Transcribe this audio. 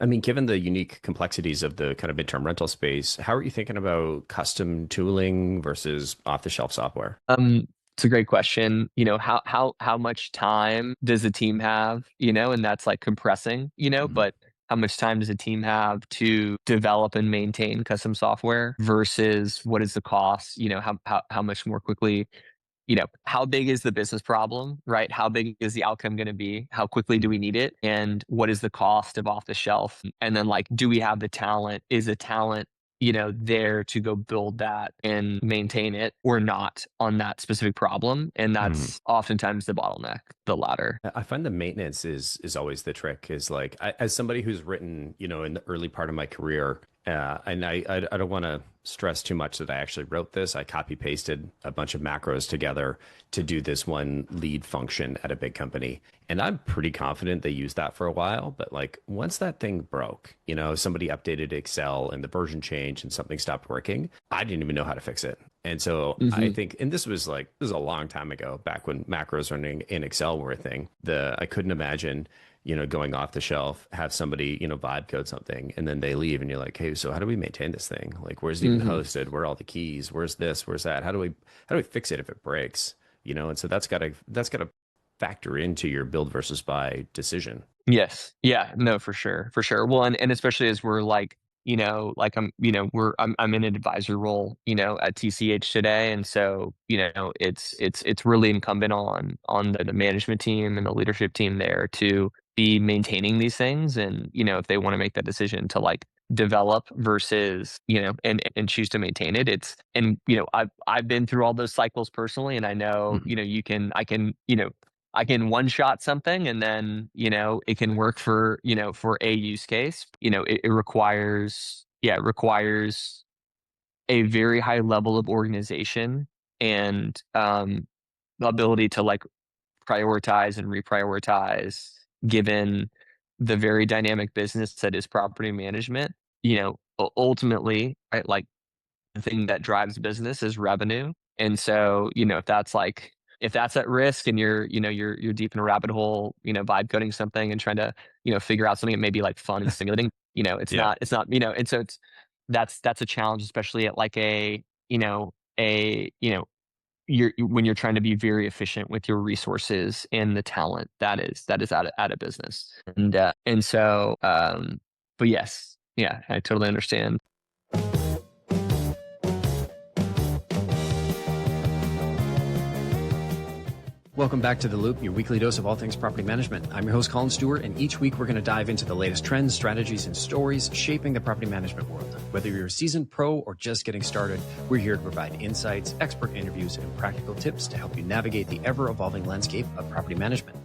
I mean, given the unique complexities of the kind of midterm rental space, how are you thinking about custom tooling versus off-the-shelf software? It's a great question. How much time does a team have? And that's like compressing, Mhm. but how much time does a team have to develop and maintain custom software versus what is the cost? How much more quickly, how big is the business problem, right? How big is the outcome going to be? How quickly do we need it? And what is the cost of off the shelf? And then like, do we have the talent? Is the talent, there to go build that and maintain it or not on that specific problem? And Mhm. that's oftentimes the bottleneck, the latter. I find the maintenance is always the trick. Is like as somebody who's written, in the early part of my career, and I don't want to stress too much that I actually wrote this. I copy pasted a bunch of macros together to do this one lead function at a big company, and I'm pretty confident they used that for a while. But like once that thing broke, somebody updated Excel and the version changed and something stopped working, I didn't even know how to fix it. And so I Hmm. think, and this is a long time ago, back when macros running in Excel were a thing. I couldn't imagine, going off the shelf, have somebody, vibe code something, and then they leave, and you're like, hey, so how do we maintain this thing? Like, where's it even Hmm. hosted? Where are all the keys? Where's this? Where's that? How do we fix it if it breaks? And so that's gotta factor into your build versus buy decision. Yes. Yeah. No, for sure. For sure. Well, and especially as we're like, like I'm in an advisor role, at TCH today. And so, it's really incumbent on the management team and the leadership team there to be maintaining these things. And, if they want to make that decision to like develop versus, and choose to maintain it, I've been through all those cycles personally. And I know, Mhm. I can one shot something and then, it can work for a use case. It requires a very high level of organization and the ability to like prioritize and reprioritize given the very dynamic business that is property management. Ultimately, right, like the thing that drives business is revenue. And so, if that's at risk and you're deep in a rabbit hole, vibe coding something and trying to, figure out something that may be like fun and stimulating, Yeah. it's not, and so that's a challenge, especially at like a, when you're trying to be very efficient with your resources and the talent that is out of business. And so, but yes, yeah, I totally understand. Welcome back to The Loop, your weekly dose of all things property management. I'm your host, Colin Stewart, and each week we're going to dive into the latest trends, strategies, and stories shaping the property management world. Whether you're a seasoned pro or just getting started, we're here to provide insights, expert interviews, and practical tips to help you navigate the ever evolving landscape of property management.